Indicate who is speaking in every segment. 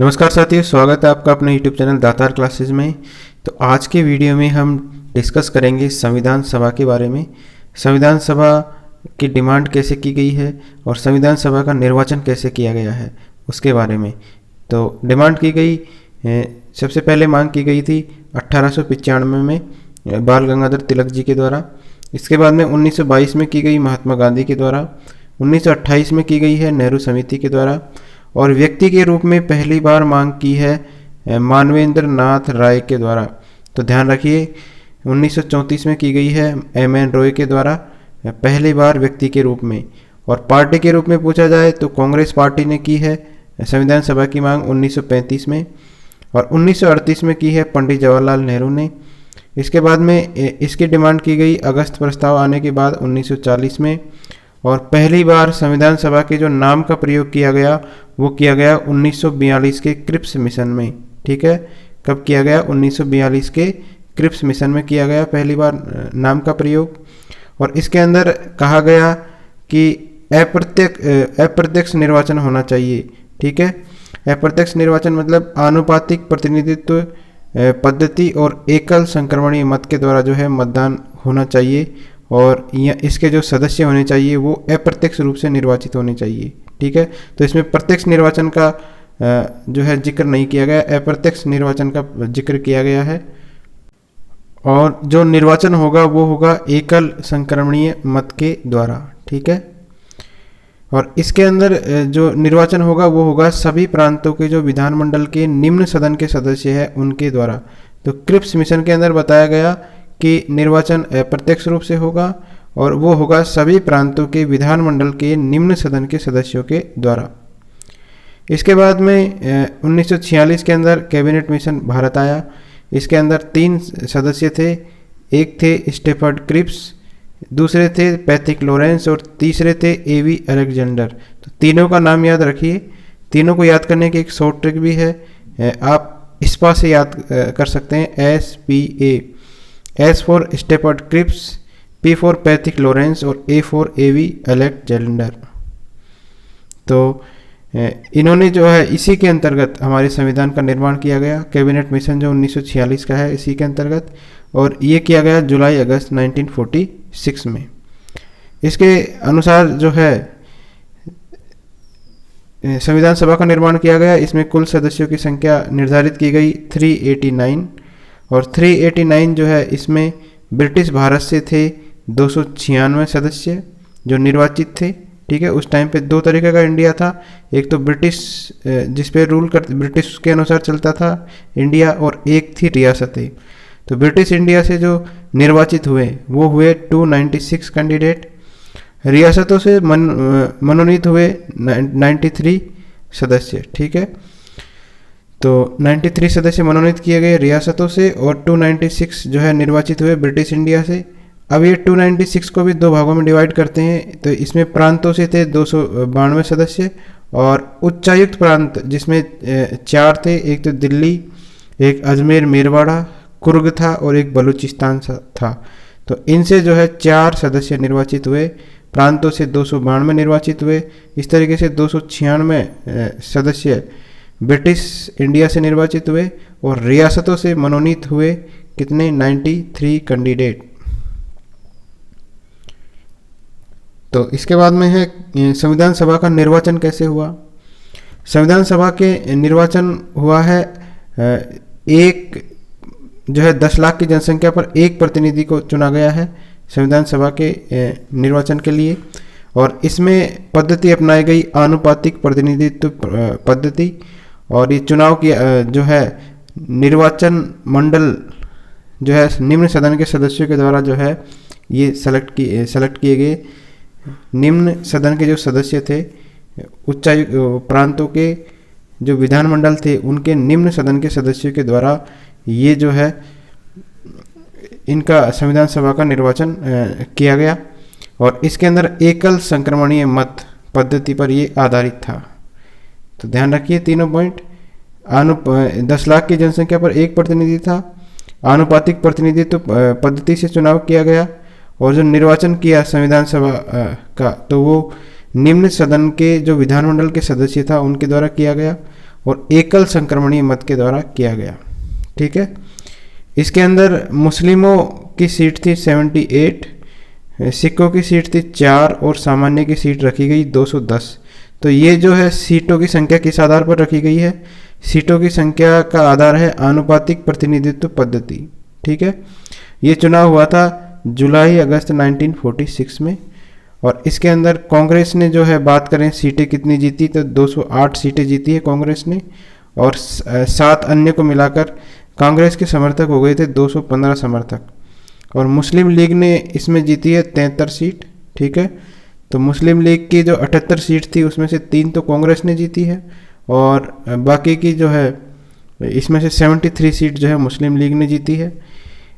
Speaker 1: नमस्कार साथियों, स्वागत है आपका अपने YouTube चैनल दातार क्लासेस में। तो आज के वीडियो में हम डिस्कस करेंगे संविधान सभा के बारे में। संविधान सभा की डिमांड कैसे की गई है और संविधान सभा का निर्वाचन कैसे किया गया है उसके बारे में। तो डिमांड की गई, सबसे पहले मांग की गई थी 1895 में बाल गंगाधर तिलक जी के द्वारा। इसके बाद में 1922 में की गई महात्मा गांधी के द्वारा। 1928 में की गई है नेहरू समिति के द्वारा। और व्यक्ति के रूप में पहली बार मांग की है मानवेंद्र नाथ राय के द्वारा। तो ध्यान रखिए, 1934 में की गई है एम.एन. रॉय के द्वारा पहली बार व्यक्ति के रूप में। और पार्टी के रूप में पूछा जाए तो कांग्रेस पार्टी ने की है संविधान सभा की मांग 1935 में। और 1938 में की है पंडित जवाहरलाल नेहरू ने। इसके बाद में इसकी डिमांड की गई अगस्त प्रस्ताव आने के बाद 1940 में। और पहली बार संविधान सभा के जो नाम का प्रयोग किया गया वो किया गया 1942 के क्रिप्स मिशन में। ठीक है, कब किया गया? 1942 के क्रिप्स मिशन में किया गया पहली बार नाम का प्रयोग। और इसके अंदर कहा गया कि अप्रत्यक्ष निर्वाचन होना चाहिए। ठीक है, अप्रत्यक्ष निर्वाचन मतलब आनुपातिक प्रतिनिधित्व पद्धति और एकल संक्रमणीय मत के द्वारा जो है मतदान होना चाहिए। और इसके जो सदस्य होने चाहिए वो अप्रत्यक्ष रूप से निर्वाचित होने चाहिए। ठीक है, तो इसमें प्रत्यक्ष निर्वाचन का जो है जिक्र नहीं किया गया, अप्रत्यक्ष निर्वाचन का जिक्र किया गया है। और जो निर्वाचन होगा वो होगा एकल संक्रमणीय मत के द्वारा। ठीक है, और इसके अंदर जो निर्वाचन होगा वो होगा सभी प्रांतों के जो विधानमंडल के निम्न सदन के सदस्य हैं उनके द्वारा। तो क्रिप्स मिशन के अंदर बताया गया कि निर्वाचन अप्रत्यक्ष रूप से होगा और वो होगा सभी प्रांतों के विधानमंडल के निम्न सदन के सदस्यों के द्वारा। इसके बाद में 1946 के अंदर कैबिनेट मिशन भारत आया। इसके अंदर 3 सदस्य थे। एक थे स्टेफर्ड क्रिप्स, दूसरे थे पैथिक लॉरेंस और तीसरे थे ए.वी. अलेक्जेंडर। तो तीनों का नाम याद रखिए। तीनों को याद करने की एक शॉर्ट ट्रिक भी है, आप स्पा से याद कर सकते हैं, SPA। S for Stafford Cripps, P for Pethick Lawrence और A फॉर A.V. अलेक्जेंडर। तो इन्होंने जो है इसी के अंतर्गत हमारे संविधान का निर्माण किया गया। कैबिनेट मिशन जो 1946 का है इसी के अंतर्गत, और ये किया गया जुलाई अगस्त 1946 में। इसके अनुसार जो है संविधान सभा का निर्माण किया गया। इसमें कुल सदस्यों की संख्या निर्धारित की गई 389। और 389 जो है इसमें ब्रिटिश भारत से थे 296 सदस्य जो निर्वाचित थे। ठीक है, उस टाइम पे 2 तरीके का इंडिया था। एक तो ब्रिटिश जिस पे रूल कर ब्रिटिश के अनुसार चलता था इंडिया, और एक थी रियासतें। तो ब्रिटिश इंडिया से जो निर्वाचित हुए वो हुए 296 कैंडिडेट। रियासतों से मनोनीत हुए 93 सदस्य। ठीक है, तो 93 सदस्य मनोनीत किए गए रियासतों से और 296 जो है निर्वाचित हुए ब्रिटिश इंडिया से। अब ये 296 को भी 2 भागों में डिवाइड करते हैं। तो इसमें प्रांतों से थे 292 सदस्य और उच्चायुक्त प्रांत जिसमें 4 थे। एक तो दिल्ली, एक अजमेर मेरवाड़ा, कुर्ग था और एक बलूचिस्तान था। तो इनसे जो है 4 सदस्य निर्वाचित हुए। प्रांतों से 292 निर्वाचित हुए। इस तरीके से 296 सदस्य ब्रिटिश इंडिया से निर्वाचित हुए और रियासतों से मनोनीत हुए कितने? 93 कैंडिडेट। तो इसके बाद में है संविधान सभा का निर्वाचन कैसे हुआ। संविधान सभा के निर्वाचन हुआ है एक जो है 10 लाख की जनसंख्या पर एक प्रतिनिधि को चुना गया है संविधान सभा के निर्वाचन के लिए। और इसमें पद्धति अपनाई गई आनुपातिक प्रतिनिधित्व पद्धति। और ये चुनाव की जो है निर्वाचन मंडल जो है निम्न सदन के सदस्यों के द्वारा जो है ये सेलेक्ट किए गए। निम्न सदन के जो सदस्य थे उच्चायुक्त प्रांतों के जो विधानमंडल थे उनके निम्न सदन के सदस्यों के द्वारा ये जो है इनका संविधान सभा का निर्वाचन किया गया। और इसके अंदर एकल संक्रमणीय मत पद्धति पर ये आधारित था। तो ध्यान रखिए तीनों पॉइंट। 10 लाख की जनसंख्या पर एक प्रतिनिधि था, आनुपातिक प्रतिनिधित्व पद्धति से चुनाव किया गया, और जो निर्वाचन किया संविधान सभा का तो वो निम्न सदन के जो विधानमंडल के सदस्य था उनके द्वारा किया गया। और एकल संक्रमणीय मत के द्वारा किया गया। ठीक है, इसके अंदर मुस्लिमों की सीट थी 78, सिखों की सीट थी 4 और सामान्य की सीट रखी गई 210। तो ये जो है सीटों की संख्या किस आधार पर रखी गई है? सीटों की संख्या का आधार है आनुपातिक प्रतिनिधित्व पद्धति। ठीक है, ये चुनाव हुआ था जुलाई अगस्त 1946 में। और इसके अंदर कांग्रेस ने जो है बात करें सीटें कितनी जीती, तो 208 सीटें जीती है कांग्रेस ने, और 7 अन्य को मिलाकर कांग्रेस के समर्थक हो गए थे 215 समर्थक। और मुस्लिम लीग ने इसमें जीती है 73 सीट। ठीक है, तो मुस्लिम लीग की जो 78 सीट थी उसमें से 3 तो कांग्रेस ने जीती है, और बाकी की जो है इसमें से 73 सीट जो है मुस्लिम लीग ने जीती है।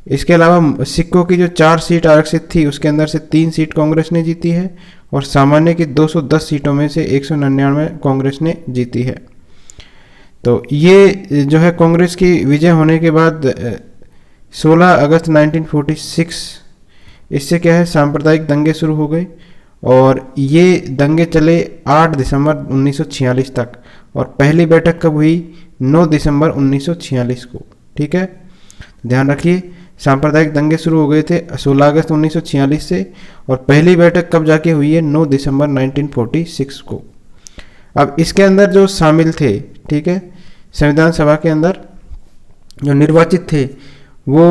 Speaker 1: इसके अलावा सिखों की जो 4 सीट आरक्षित थी उसके अंदर से 3 सीट कांग्रेस ने जीती है, और सामान्य की 210 सीटों में से 199 कांग्रेस ने जीती है। तो ये जो है कांग्रेस की विजय होने के बाद 16 अगस्त 1946 इससे क्या है सांप्रदायिक दंगे शुरू हो गए, और ये दंगे चले 8 दिसंबर 1946 तक। और पहली बैठक कब हुई? 9 दिसंबर 1946 को। ठीक है, ध्यान रखिए, सांप्रदायिक दंगे शुरू हो गए थे 16 अगस्त 1946 से, और पहली बैठक कब जाके हुई है? 9 दिसंबर 1946 को। अब इसके अंदर जो शामिल थे, ठीक है, संविधान सभा के अंदर जो निर्वाचित थे वो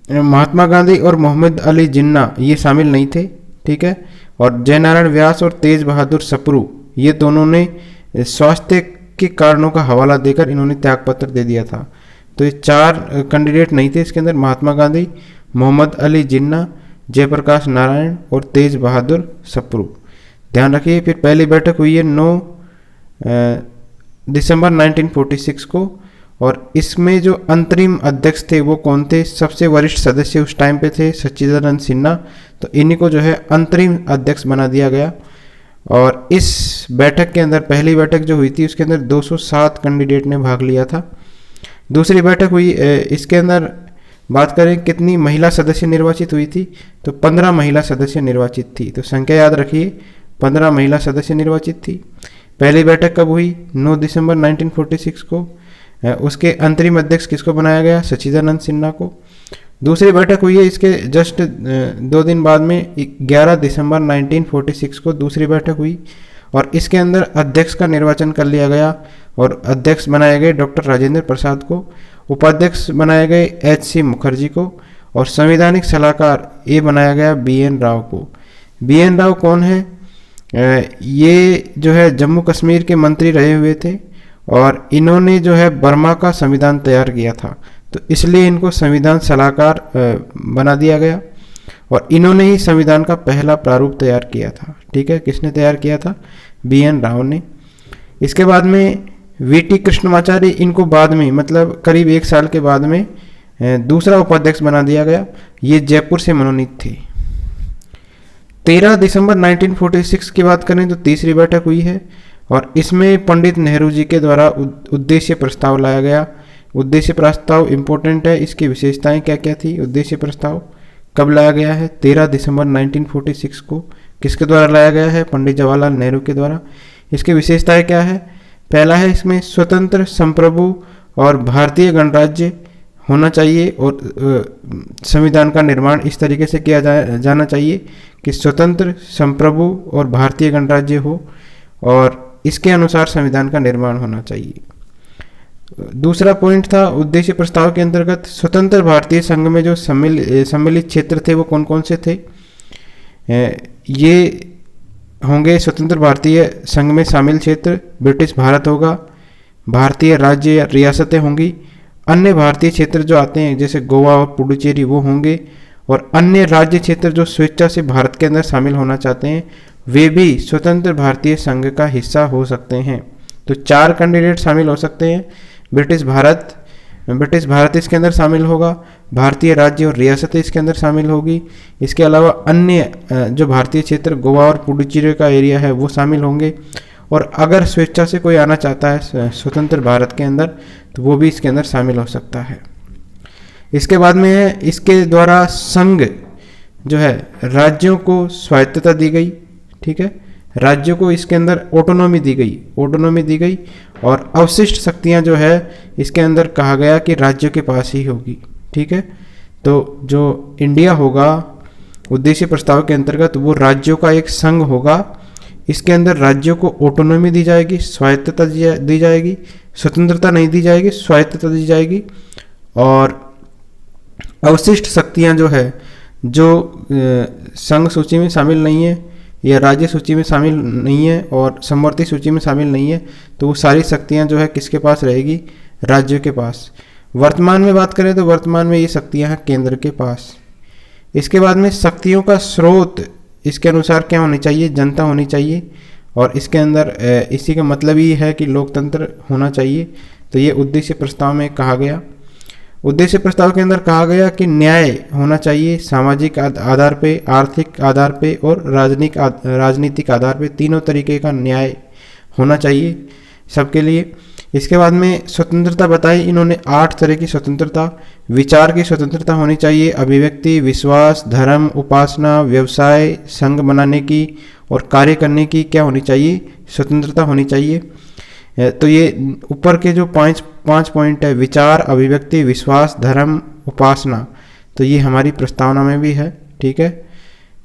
Speaker 1: महात्मा गांधी और मोहम्मद अली जिन्ना ये शामिल नहीं थे। ठीक है, और जयनारायण व्यास और तेज बहादुर सप्रू ये दोनों ने स्वास्थ्य के कारणों का हवाला देकर इन्होंने त्यागपत्र दे दिया था। तो ये 4 कैंडिडेट नहीं थे इसके अंदर, महात्मा गांधी, मोहम्मद अली जिन्ना, जयप्रकाश नारायण और तेज बहादुर सप्रू। ध्यान रखिए, फिर पहली बैठक हुई है 9 दिसंबर 1946 को, और इसमें जो अंतरिम अध्यक्ष थे वो कौन थे? सबसे वरिष्ठ सदस्य उस टाइम पे थे सच्चिदानंद सिन्हा, तो इन्हीं को जो है अंतरिम अध्यक्ष बना दिया गया। और इस बैठक के अंदर, पहली बैठक जो हुई थी उसके अंदर 207 कैंडिडेट ने भाग लिया था। दूसरी बैठक हुई, इसके अंदर बात करें कितनी महिला सदस्य निर्वाचित हुई थी, तो 15 महिला सदस्य निर्वाचित थी। तो संख्या याद रखिए, 15 महिला सदस्य निर्वाचित थी। पहली बैठक कब हुई? 9 दिसंबर 1946 को। उसके अंतरिम अध्यक्ष किसको बनाया गया? सच्चिदानंद सिन्हा को। दूसरी बैठक हुई है इसके जस्ट 2 दिन बाद में 11 दिसंबर 1946 को दूसरी बैठक हुई, और इसके अंदर अध्यक्ष का निर्वाचन कर लिया गया, और अध्यक्ष बनाए गए डॉक्टर राजेंद्र प्रसाद को, उपाध्यक्ष बनाए गए HC मुखर्जी को, और संवैधानिक सलाहकार ये बनाया गया BN राव को। BN राव कौन है? ये जो है जम्मू कश्मीर के मंत्री रहे हुए थे, और इन्होंने जो है बर्मा का संविधान तैयार किया था, तो इसलिए इनको संविधान सलाहकार बना दिया गया, और इन्होंने ही संविधान का पहला प्रारूप तैयार किया था। ठीक है, किसने तैयार किया था? BN राव ने। इसके बाद में VT कृष्णमाचार्य, इनको बाद में मतलब करीब 1 साल के बाद में दूसरा उपाध्यक्ष बना दिया गया। ये जयपुर से मनोनीत थे। 13 दिसंबर 1946 की बात करें तो तीसरी बैठक हुई है, और इसमें पंडित नेहरू जी के द्वारा उद्देश्य प्रस्ताव लाया गया। उद्देश्य प्रस्ताव इम्पोर्टेंट है, इसकी विशेषताएं क्या क्या थी? उद्देश्य प्रस्ताव कब लाया गया है? 13 दिसंबर 1946 को। किसके द्वारा लाया गया है? पंडित जवाहरलाल नेहरू के द्वारा। इसकी विशेषताएं क्या है? पहला है इसमें स्वतंत्र, संप्रभु और भारतीय गणराज्य होना चाहिए, और संविधान का निर्माण इस तरीके से किया जाना चाहिए कि स्वतंत्र, संप्रभु और भारतीय गणराज्य हो, और इसके अनुसार संविधान का निर्माण होना चाहिए। दूसरा पॉइंट था उद्देश्य प्रस्ताव के अंतर्गत स्वतंत्र भारतीय संघ में जो सम्मिलित क्षेत्र थे वो कौन कौन से थे? ये होंगे स्वतंत्र भारतीय संघ में शामिल क्षेत्र, ब्रिटिश भारत होगा, भारतीय राज्य या रियासतें होंगी, अन्य भारतीय क्षेत्र जो आते हैं जैसे गोवा और पुडुचेरी वो होंगे, और अन्य राज्य क्षेत्र जो स्वेच्छा से भारत के अंदर शामिल होना चाहते हैं वे भी स्वतंत्र भारतीय संघ का हिस्सा हो सकते हैं। तो 4 कैंडिडेट शामिल हो सकते हैं। ब्रिटिश भारत इसके अंदर शामिल होगा, भारतीय राज्य और रियासतें इसके अंदर शामिल होगी, इसके अलावा अन्य जो भारतीय क्षेत्र गोवा और पुडुचेरी का एरिया है वो शामिल होंगे, और अगर स्वेच्छा से कोई आना चाहता है स्वतंत्र भारत के अंदर तो वो भी इसके अंदर शामिल हो सकता है। इसके बाद में है इसके द्वारा संघ जो है राज्यों को स्वायत्तता दी गई। ठीक है, राज्यों को इसके अंदर ऑटोनॉमी दी गई और अवशिष्ट शक्तियां जो है इसके अंदर कहा गया कि राज्यों के पास ही होगी। ठीक है, तो जो इंडिया होगा उद्देश्य प्रस्ताव के अंतर्गत वो राज्यों का एक संघ होगा। इसके अंदर राज्यों को ऑटोनॉमी दी जाएगी, स्वायत्तता दी जाएगी, स्वतंत्रता नहीं दी जाएगी, स्वायत्तता दी जाएगी। और अवशिष्ट शक्तियां जो है जो संघ सूची में शामिल नहीं है या राज्य सूची में शामिल नहीं है और समवर्ती सूची में शामिल नहीं है, तो वो सारी शक्तियां जो है किसके पास रहेगी? राज्यों के पास। वर्तमान में बात करें तो वर्तमान में ये शक्तियां हैं केंद्र के पास। इसके बाद में शक्तियों का स्रोत इसके अनुसार क्या होनी चाहिए? जनता होनी चाहिए। और इसके अंदर इसी का मतलब ही है कि लोकतंत्र होना चाहिए। तो ये उद्देश्य प्रस्ताव में कहा गया। उद्देश्य प्रस्ताव के अंदर कहा गया कि न्याय होना चाहिए सामाजिक आधार पे, आर्थिक आधार पे और राजनीतिक आधार पे, तीनों तरीके का न्याय होना चाहिए सबके लिए। इसके बाद में स्वतंत्रता बताई इन्होंने 8 तरह की स्वतंत्रता। विचार की स्वतंत्रता होनी चाहिए, अभिव्यक्ति, विश्वास, धर्म, उपासना, व्यवसाय, संघ बनाने की और कार्य करने की क्या होनी चाहिए? स्वतंत्रता होनी चाहिए। तो ये ऊपर के जो पांच पॉइंट है, विचार, अभिव्यक्ति, विश्वास, धर्म, उपासना, तो ये हमारी प्रस्तावना में भी है। ठीक है,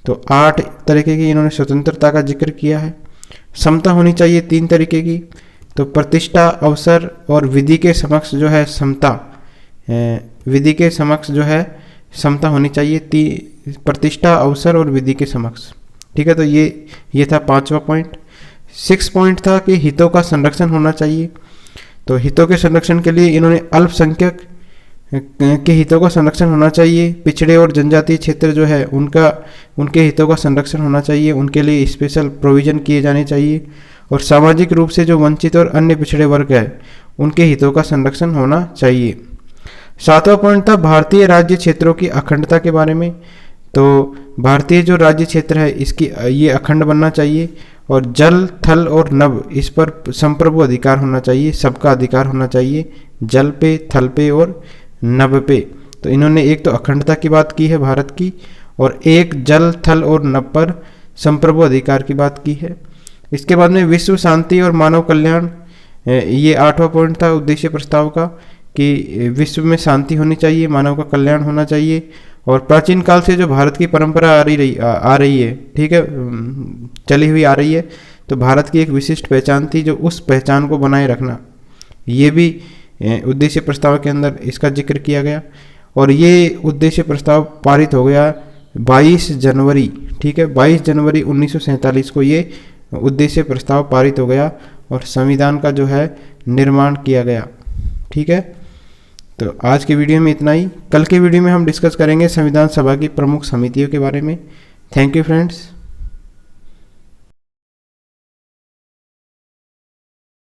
Speaker 1: तो 8 तरीके की इन्होंने स्वतंत्रता का जिक्र किया है। समता होनी चाहिए 3 तरीके की, तो प्रतिष्ठा, अवसर और विधि के समक्ष जो है समता, विधि के समक्ष जो है समता होनी चाहिए, प्रतिष्ठा, अवसर और विधि के समक्ष। ठीक है, तो ये था 5वां पॉइंट। 6 पॉइंट था कि हितों का संरक्षण होना चाहिए। तो हितों के संरक्षण के लिए इन्होंने अल्पसंख्यक के हितों का संरक्षण होना चाहिए, पिछड़े और जनजातीय क्षेत्र जो है उनके हितों का संरक्षण होना चाहिए, उनके लिए स्पेशल प्रोविजन किए जाने चाहिए। और सामाजिक रूप से जो वंचित और अन्य पिछड़े वर्ग है उनके हितों का संरक्षण होना चाहिए। 7वां पॉइंट था भारतीय राज्य क्षेत्रों की अखंडता के बारे में। तो भारतीय जो राज्य क्षेत्र है इसकी ये अखंड बनना चाहिए और जल, थल और नभ इस पर संप्रभु अधिकार होना चाहिए, सबका अधिकार होना चाहिए, जल पे, थल पे और नभ पे। तो इन्होंने एक तो अखंडता की बात की है भारत की, और एक जल, थल और नभ पर संप्रभु अधिकार की बात की है। इसके बाद में विश्व शांति और मानव कल्याण, ये 8वां पॉइंट था उद्देश्य प्रस्ताव का कि विश्व में शांति होनी चाहिए, मानव का कल्याण होना चाहिए। और प्राचीन काल से जो भारत की परंपरा आ रही है, ठीक है, चली हुई आ रही है, तो भारत की एक विशिष्ट पहचान थी, जो उस पहचान को बनाए रखना, ये भी उद्देश्य प्रस्ताव के अंदर इसका जिक्र किया गया। और ये उद्देश्य प्रस्ताव पारित हो गया 22 जनवरी, ठीक है, 22 जनवरी 1947 को ये उद्देश्य प्रस्ताव पारित हो गया और संविधान का जो है निर्माण किया गया। ठीक है, तो आज के वीडियो में इतना ही। कल के वीडियो में हम डिस्कस करेंगे संविधान सभा की प्रमुख समितियों के बारे में। Thank you friends.